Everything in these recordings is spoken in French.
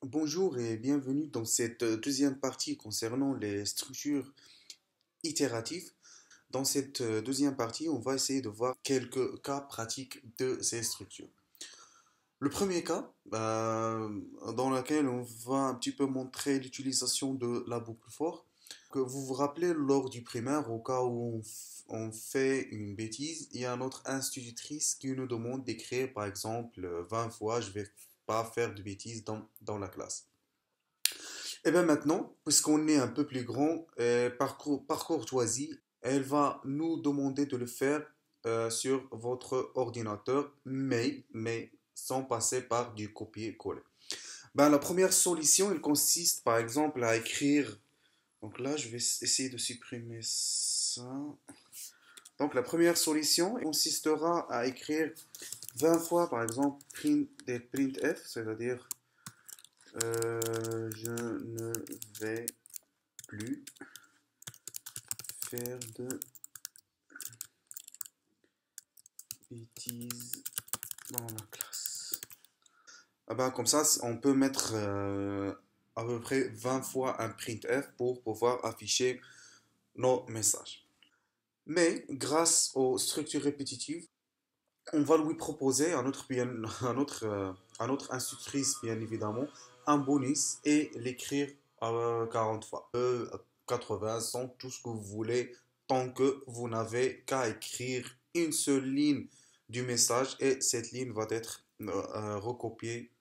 Bonjour et bienvenue dans cette deuxième partie concernant les structures itératives. Dans cette deuxième partie, on va essayer de voir quelques cas pratiques de ces structures. Le premier cas, dans lequel on va un petit peu montrer l'utilisation de la boucle for, que vous vous rappelez lors du primaire, au cas où on fait une bêtise, il y a notre institutrice qui nous demande d'écrire par exemple 20 fois je vais pas faire de bêtises dans la classe. Et bien maintenant, puisqu'on est un peu plus grand, par courtoisie, elle va nous demander de le faire sur votre ordinateur, mais sans passer par du copier-coller. Ben, la première solution, elle consiste par exemple à écrire. Donc là, je vais essayer de supprimer ça. Donc la première solution consistera à écrire 20 fois par exemple des printf, c'est-à-dire je ne vais plus faire de bêtises dans la classe. Ah ben, comme ça, on peut mettre à peu près 20 fois un printf pour pouvoir afficher nos messages. Mais grâce aux structures répétitives, on va lui proposer à notre institutrice, bien évidemment, un bonus et l'écrire 40 fois. 80, 100, tout ce que vous voulez, tant que vous n'avez qu'à écrire une seule ligne du message et cette ligne va être recopiée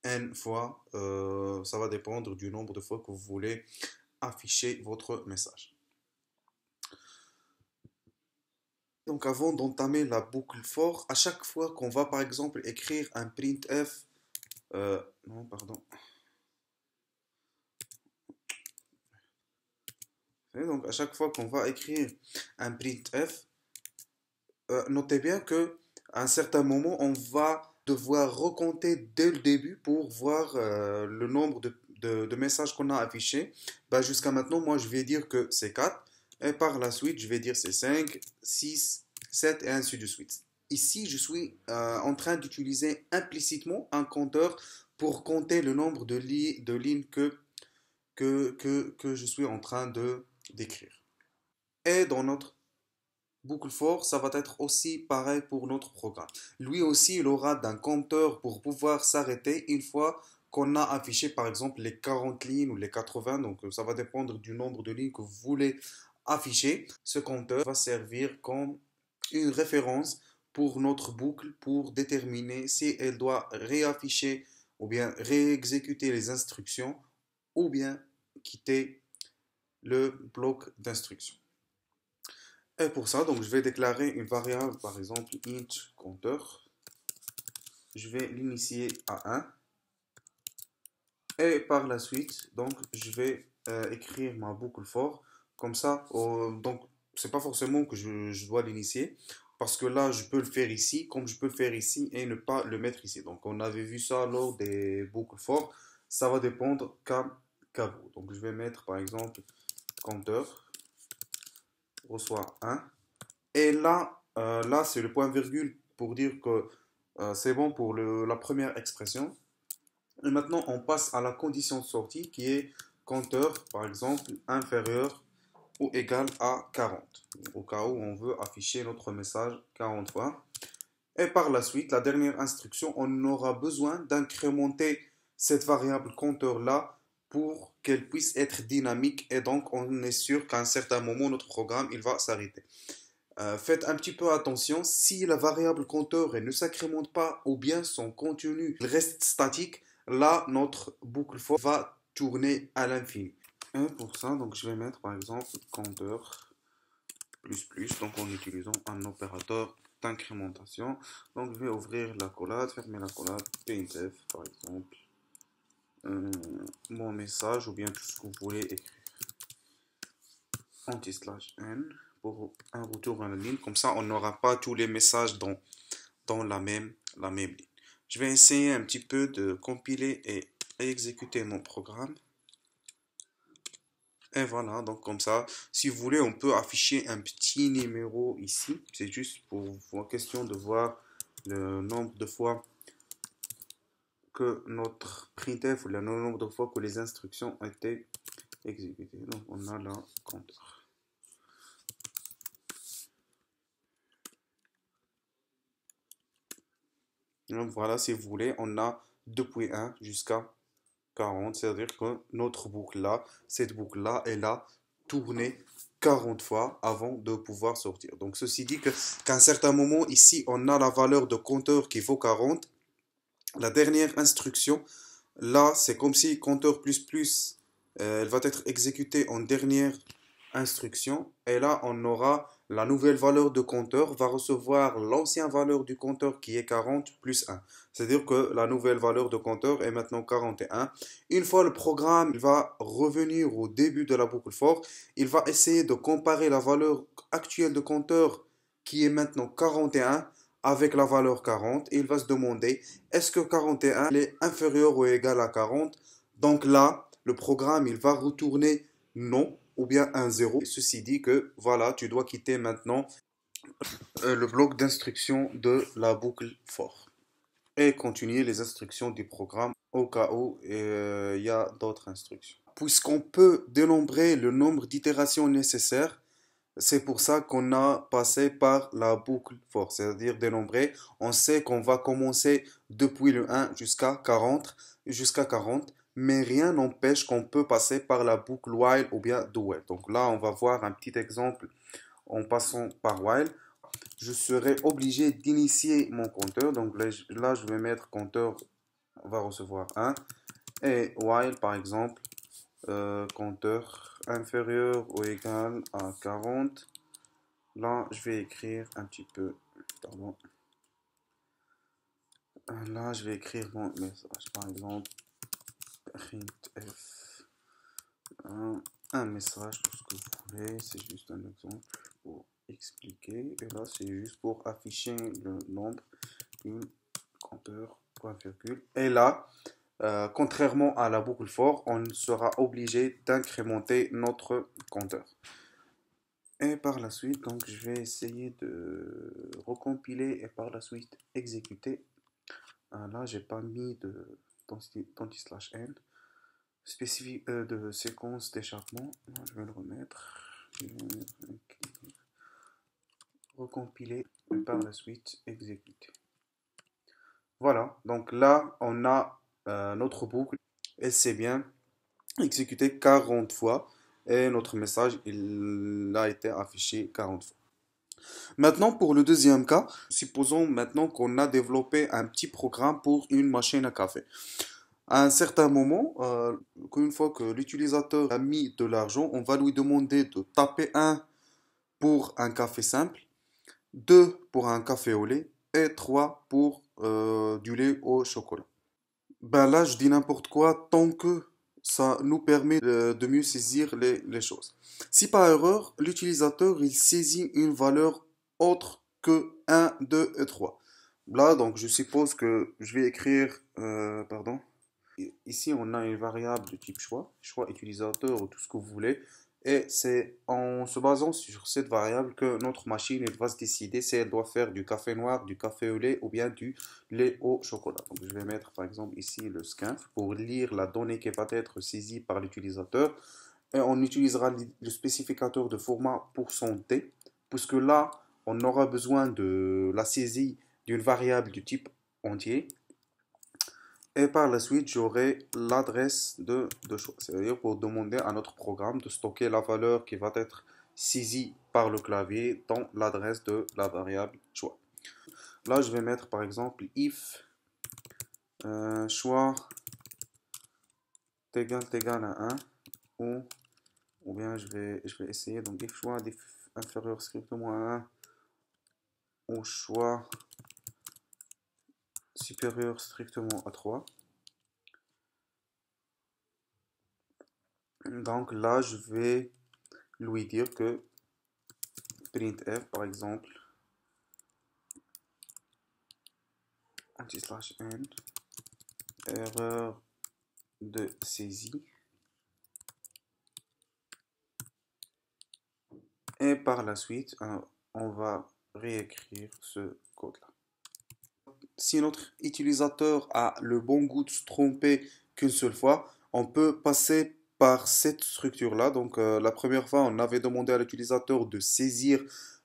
n fois. Ça va dépendre du nombre de fois que vous voulez afficher votre message. Donc avant d'entamer la boucle for, à chaque fois qu'on va par exemple écrire un printf, non pardon. Et donc à chaque fois qu'on va écrire un printf, notez bien que à un certain moment on va devoir recompter dès le début pour voir le nombre de messages qu'on a affichés. Ben, jusqu'à maintenant, moi je vais dire que c'est 4 et par la suite je vais dire c'est 5, 6, 7 et ainsi de suite. Ici, je suis en train d'utiliser implicitement un compteur pour compter le nombre de lignes que je suis en train d'écrire. Et dans notre boucle for, ça va être aussi pareil pour notre programme. Lui aussi, il aura un compteur pour pouvoir s'arrêter une fois qu'on a affiché par exemple les 40 lignes ou les 80. Donc ça va dépendre du nombre de lignes que vous voulez afficher. Ce compteur va servir comme une référence pour notre boucle pour déterminer si elle doit réafficher ou bien réexécuter les instructions ou bien quitter le bloc d'instructions. Et pour ça, donc je vais déclarer une variable, par exemple int compteur. Je vais l'initier à 1. Et par la suite, donc je vais écrire ma boucle for. Comme ça, donc c'est pas forcément que je dois l'initier. Parce que là, je peux le faire ici, comme je peux le faire ici et ne pas le mettre ici. Donc on avait vu ça lors des boucles for. Ça va dépendre qu'à vous. Donc je vais mettre par exemple compteur reçoit 1. Et là c'est le point virgule pour dire que c'est bon pour la première expression. Et maintenant, on passe à la condition de sortie qui est compteur, par exemple, inférieur ou égal à 40. Au cas où on veut afficher notre message 40 fois. Et par la suite, la dernière instruction, on aura besoin d'incrémenter cette variable compteur-là pour qu'elle puisse être dynamique. Et donc, on est sûr qu'à un certain moment, notre programme, il va s'arrêter. Faites un petit peu attention, si la variable compteur elle ne s'incrémente pas ou bien son contenu reste statique, là notre boucle for va tourner à l'infini. Et pour ça, donc je vais mettre par exemple compteur plus plus, donc en utilisant un opérateur d'incrémentation. Donc je vais ouvrir l'accolade, fermer l'accolade, printf par exemple, mon message ou bien tout ce que vous voulez écrire. Anti/n pour un retour à la ligne. Comme ça, on n'aura pas tous les messages dans la même ligne. Je vais essayer un petit peu de compiler et exécuter mon programme. Et voilà, donc comme ça, si vous voulez, on peut afficher un petit numéro ici. C'est juste pour question de voir le nombre de fois que notre printf, ou le nombre de fois que les instructions ont été exécutées. Donc on a là compteur. Donc voilà, si vous voulez, on a depuis 1 jusqu'à 40, c'est-à-dire que notre boucle là, cette boucle là, elle a tourné 40 fois avant de pouvoir sortir. Donc ceci dit qu'à un certain moment ici, on a la valeur de compteur qui vaut 40. La dernière instruction, là, c'est comme si compteur plus plus, elle va être exécutée en dernière instruction. Et là, on aura la nouvelle valeur de compteur va recevoir l'ancienne valeur du compteur qui est 40 plus 1. C'est-à-dire que la nouvelle valeur de compteur est maintenant 41. Une fois le programme il va revenir au début de la boucle for, il va essayer de comparer la valeur actuelle de compteur qui est maintenant 41 avec la valeur 40 et il va se demander est-ce que 41 est inférieur ou égal à 40. Donc là, le programme il va retourner non ou bien un 0. Ceci dit que voilà, tu dois quitter maintenant le bloc d'instructions de la boucle for et continuer les instructions du programme au cas où il y a d'autres instructions. Puisqu'on peut dénombrer le nombre d'itérations nécessaires, c'est pour ça qu'on a passé par la boucle for, c'est-à-dire dénombrer. On sait qu'on va commencer depuis le 1 jusqu'à 40, mais rien n'empêche qu'on peut passer par la boucle while ou bien do while. Donc là, on va voir un petit exemple en passant par while. Je serai obligé d'initier mon compteur. Donc là, je vais mettre compteur va recevoir 1 et while par exemple compteur inférieur ou égal à 40. Là, je vais écrire un petit peu, pardon. Là, je vais écrire mon message, par exemple, printf, un message, tout ce que vous voulez, c'est juste un exemple pour expliquer. Et là, c'est juste pour afficher le nombre du compteur, point virgule. Et là, contrairement à la boucle for, on sera obligé d'incrémenter notre compteur. Et par la suite, donc je vais essayer de recompiler et par la suite exécuter. Là, j'ai pas mis de ./n spécifique de séquence d'échappement. Je vais le remettre. Je vais mettre recompiler et par la suite exécuter. Voilà, donc là, on a notre boucle. Elle s'est bien exécutée 40 fois et notre message il a été affiché 40 fois. Maintenant, pour le deuxième cas, supposons maintenant qu'on a développé un petit programme pour une machine à café. À un certain moment, une fois que l'utilisateur a mis de l'argent, on va lui demander de taper 1 pour un café simple, 2 pour un café au lait et 3 pour du lait au chocolat. Ben là, je dis n'importe quoi tant que ça nous permet de mieux saisir les choses. Si par erreur, l'utilisateur il saisit une valeur autre que 1, 2 et 3. Là, donc, je suppose que je vais écrire, pardon. Ici, on a une variable de type choix utilisateur ou tout ce que vous voulez. Et c'est en se basant sur cette variable que notre machine elle va se décider si elle doit faire du café noir, du café au lait ou bien du lait au chocolat. Donc, je vais mettre par exemple ici le scanf pour lire la donnée qui va être saisie par l'utilisateur. Et on utilisera le spécificateur de format %t, puisque là, on aura besoin de la saisie d'une variable du type entier. Et par la suite, j'aurai l'adresse de choix. C'est-à-dire pour demander à notre programme de stocker la valeur qui va être saisie par le clavier dans l'adresse de la variable choix. Là, je vais mettre par exemple if choix égal à 1 ou bien je vais essayer donc if choix inférieur strictement à 1 ou choix supérieur strictement à 3. Donc là, je vais lui dire que printf, par exemple, /n, erreur de saisie. Et par la suite, on va réécrire ce code-là. si notre utilisateur a le bon goût de se tromper qu'une seule fois, on peut passer par cette structure-là. Donc, la première fois, on avait demandé à l'utilisateur de saisir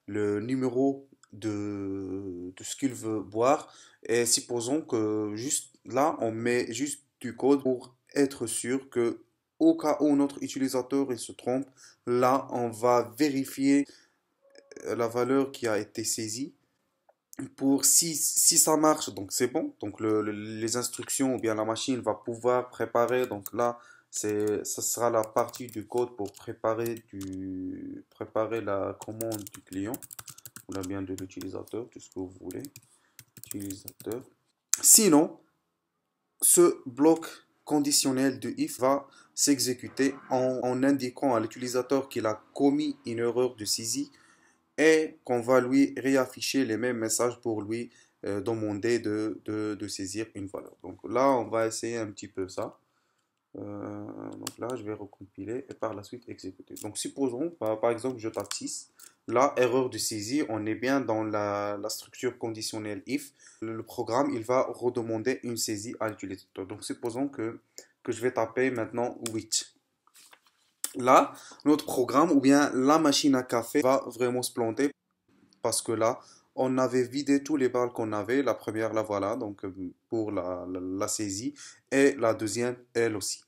le numéro de ce qu'il veut boire. Et supposons que juste là, on met juste du code pour être sûr que au cas où notre utilisateur il se trompe, là, on va vérifier la valeur qui a été saisie pour si ça marche, donc c'est bon. Donc les instructions ou bien la machine va pouvoir préparer. Donc là, ça sera la partie du code pour préparer la commande du client ou bien de l'utilisateur, tout ce que vous voulez. Utilisateur. Sinon, ce bloc conditionnel de if va s'exécuter en indiquant à l'utilisateur qu'il a commis une erreur de saisie et qu'on va lui réafficher les mêmes messages pour lui demander de saisir une valeur. Donc là, on va essayer un petit peu ça. Donc là, je vais recompiler et par la suite exécuter. Donc supposons, par exemple, je tape 6. Là, erreur de saisie, on est bien dans la structure conditionnelle if. Le programme, il va redemander une saisie à l'utilisateur. Donc supposons que je vais taper maintenant 8. Là, notre programme ou bien la machine à café va vraiment se planter parce que là, on avait vidé tous les balles qu'on avait. La première, la voilà, donc pour la saisie, et la deuxième, elle aussi.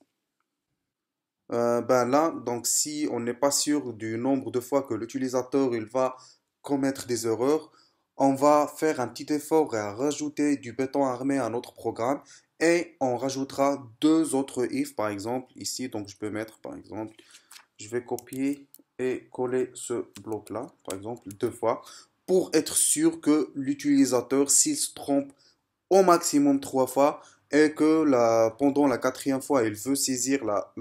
Ben là, donc si on n'est pas sûr du nombre de fois que l'utilisateur il va commettre des erreurs, on va faire un petit effort et à rajouter du béton armé à notre programme et on rajoutera deux autres if par exemple ici. Donc je peux mettre par exemple, je vais copier et coller ce bloc là par exemple deux fois pour être sûr que l'utilisateur s'il se trompe au maximum trois fois et que pendant la quatrième fois, il veut saisir la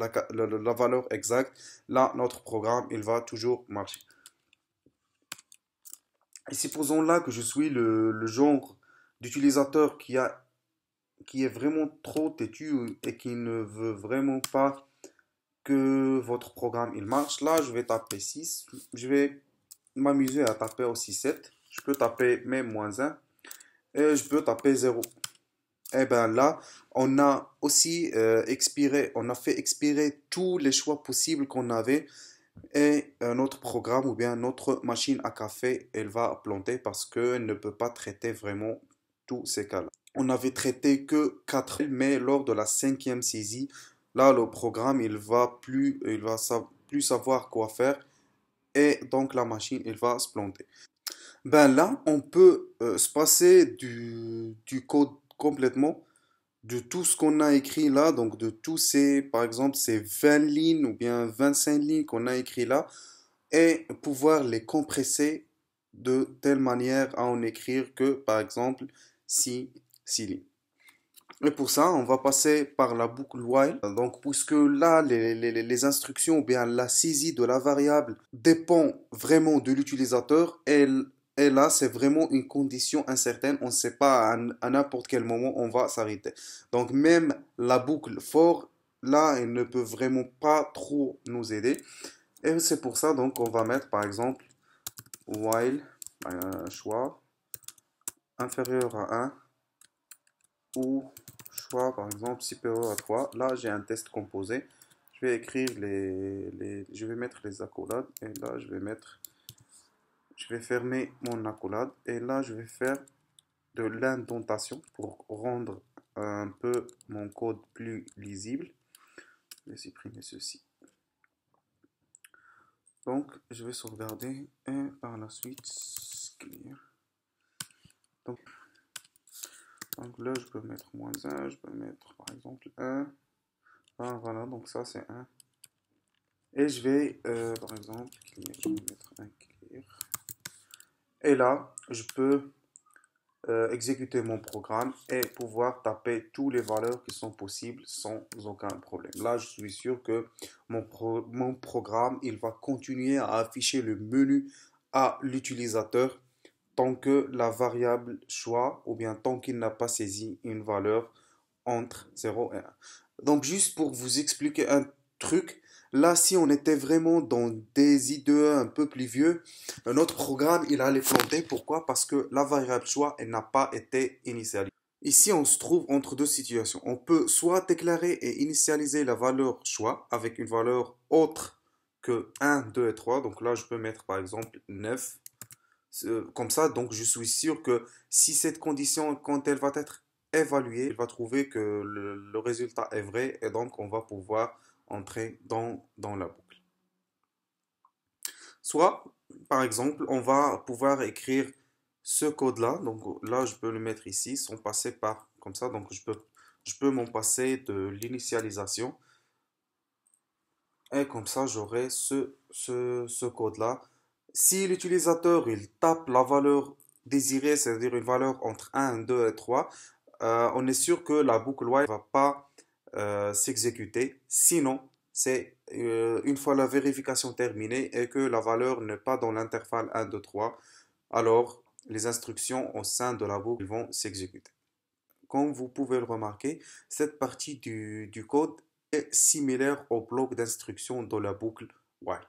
valeur exacte, là, notre programme, il va toujours marcher. Et supposons là que je suis le genre d'utilisateur qui est vraiment trop têtu et qui ne veut vraiment pas que votre programme il marche. Là, je vais taper 6. Je vais m'amuser à taper aussi 7. Je peux taper même -1 et je peux taper 0. Eh ben là, on a aussi on a fait expirer tous les choix possibles qu'on avait et notre programme ou bien notre machine à café, elle va planter parce qu'elle ne peut pas traiter vraiment tous ces cas-là. On avait traité que 4, mais lors de la cinquième saisie, là, le programme, plus savoir quoi faire et donc la machine, elle va se planter. Ben là, on peut se passer du code complètement de tout ce qu'on a écrit là, donc de tous par exemple, ces 20 lignes ou bien 25 lignes qu'on a écrit là, et pouvoir les compresser de telle manière à en écrire que, par exemple, 6 lignes. Et pour ça, on va passer par la boucle while. Donc, puisque là, les instructions ou bien la saisie de la variable dépend vraiment de l'utilisateur, et là, c'est vraiment une condition incertaine. On ne sait pas à n'importe quel moment on va s'arrêter. Donc, même la boucle for, là, elle ne peut vraiment pas trop nous aider. Et c'est pour ça, donc, on va mettre, par exemple, while, choix, inférieur à 1, ou choix par exemple supérieur à 3. Là j'ai un test composé. Je vais écrire je vais mettre les accolades et là je vais fermer mon accolade et là je vais faire de l'indentation pour rendre un peu mon code plus lisible. Je vais supprimer ceci. Donc je vais sauvegarder et par la suite clear. Donc là, je peux mettre -1, je peux mettre par exemple 1. Ah, voilà, donc ça c'est 1. Et je vais, par exemple, clear, je vais mettre un clear. Et là, je peux exécuter mon programme et pouvoir taper toutes les valeurs qui sont possibles sans aucun problème. Là, je suis sûr que mon programme, il va continuer à afficher le menu à l'utilisateur tant que la variable choix ou bien tant qu'il n'a pas saisi une valeur entre 0 et 1. Donc juste pour vous expliquer un truc, Là, si on était vraiment dans des IDE un peu plus vieux, notre programme, il allait planter. Pourquoi? Parce que la variable choix, elle n'a pas été initialisée. Ici, on se trouve entre deux situations. On peut soit déclarer et initialiser la valeur choix avec une valeur autre que 1, 2 et 3. Donc là, je peux mettre par exemple 9. Comme ça, donc je suis sûr que si cette condition, quand elle va être évaluée, elle va trouver que le résultat est vrai et donc on va pouvoir entrer dans la boucle. Soit, par exemple, on va pouvoir écrire ce code-là. Donc là, je peux le mettre ici sans passer par comme ça. Donc je peux m'en passer de l'initialisation. Et comme ça, j'aurai ce code-là. Si l'utilisateur il tape la valeur désirée, c'est-à-dire une valeur entre 1, 2 et 3, on est sûr que la boucle while ne va pas s'exécuter. Sinon, c'est une fois la vérification terminée et que la valeur n'est pas dans l'intervalle 1, 2, 3, alors les instructions au sein de la boucle vont s'exécuter. Comme vous pouvez le remarquer, cette partie du code est similaire au bloc d'instructions de la boucle while.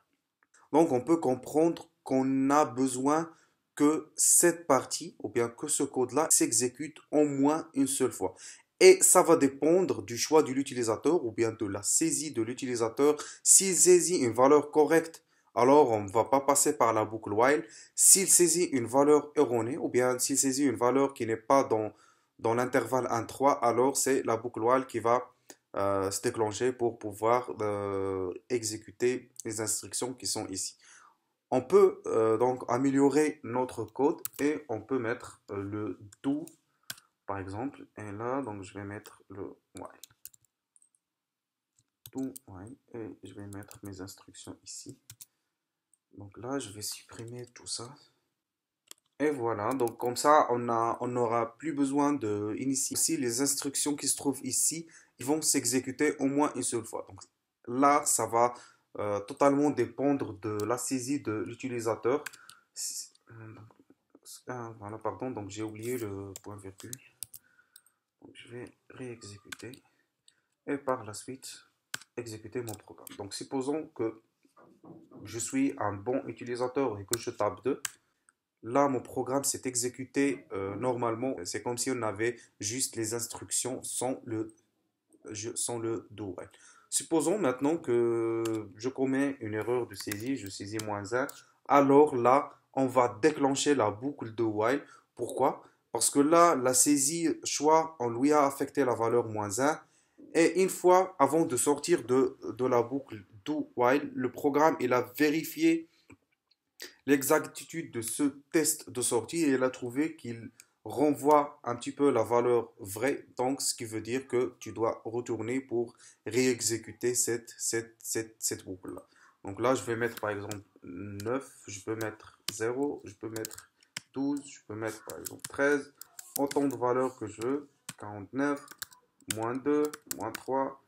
Donc on peut comprendre qu'on a besoin que cette partie, ou bien que ce code-là, s'exécute au moins une seule fois. Et ça va dépendre du choix de l'utilisateur ou bien de la saisie de l'utilisateur. S'il saisit une valeur correcte, alors on ne va pas passer par la boucle while. S'il saisit une valeur erronée ou bien s'il saisit une valeur qui n'est pas dans l'intervalle 1-3, alors c'est la boucle while qui va se déclencher pour pouvoir exécuter les instructions qui sont ici. On peut donc améliorer notre code et on peut mettre le do par exemple. Et là, donc je vais mettre le while. Do while et je vais mettre mes instructions ici. Donc là, je vais supprimer tout ça. Et voilà, donc comme ça, on n'aura plus besoin de initier. Aussi, les instructions qui se trouvent ici, ils vont s'exécuter au moins une seule fois. Donc là, ça va totalement dépendre de la saisie de l'utilisateur. Voilà, pardon, donc j'ai oublié le point virgule. Donc je vais réexécuter et par la suite exécuter mon programme. Donc supposons que je suis un bon utilisateur et que je tape 2. Là, mon programme s'est exécuté normalement. C'est comme si on avait juste les instructions sans le do while. Supposons maintenant que je commets une erreur de saisie, je saisis -1. Alors là, on va déclencher la boucle do while. Pourquoi? Parce que là, la saisie choix, on lui a affecté la valeur -1. Et une fois, avant de sortir de la boucle do while, le programme il a vérifié l'exactitude de ce test de sortie et il a trouvé qu'il renvoie un petit peu la valeur vraie, donc ce qui veut dire que tu dois retourner pour réexécuter cette boucle-là. Donc là, je vais mettre par exemple 9, je peux mettre 0, je peux mettre 12, je peux mettre par exemple 13, autant de valeurs que je veux, 49, -2, -3,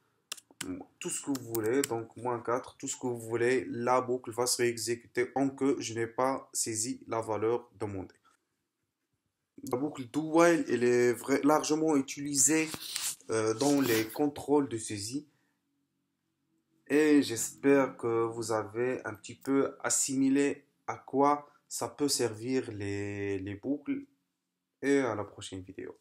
tout ce que vous voulez, donc -4, tout ce que vous voulez, la boucle va se réexécuter en que je n'ai pas saisi la valeur demandée. La boucle do while elle est largement utilisée dans les contrôles de saisie et j'espère que vous avez un petit peu assimilé à quoi ça peut servir les boucles et à la prochaine vidéo.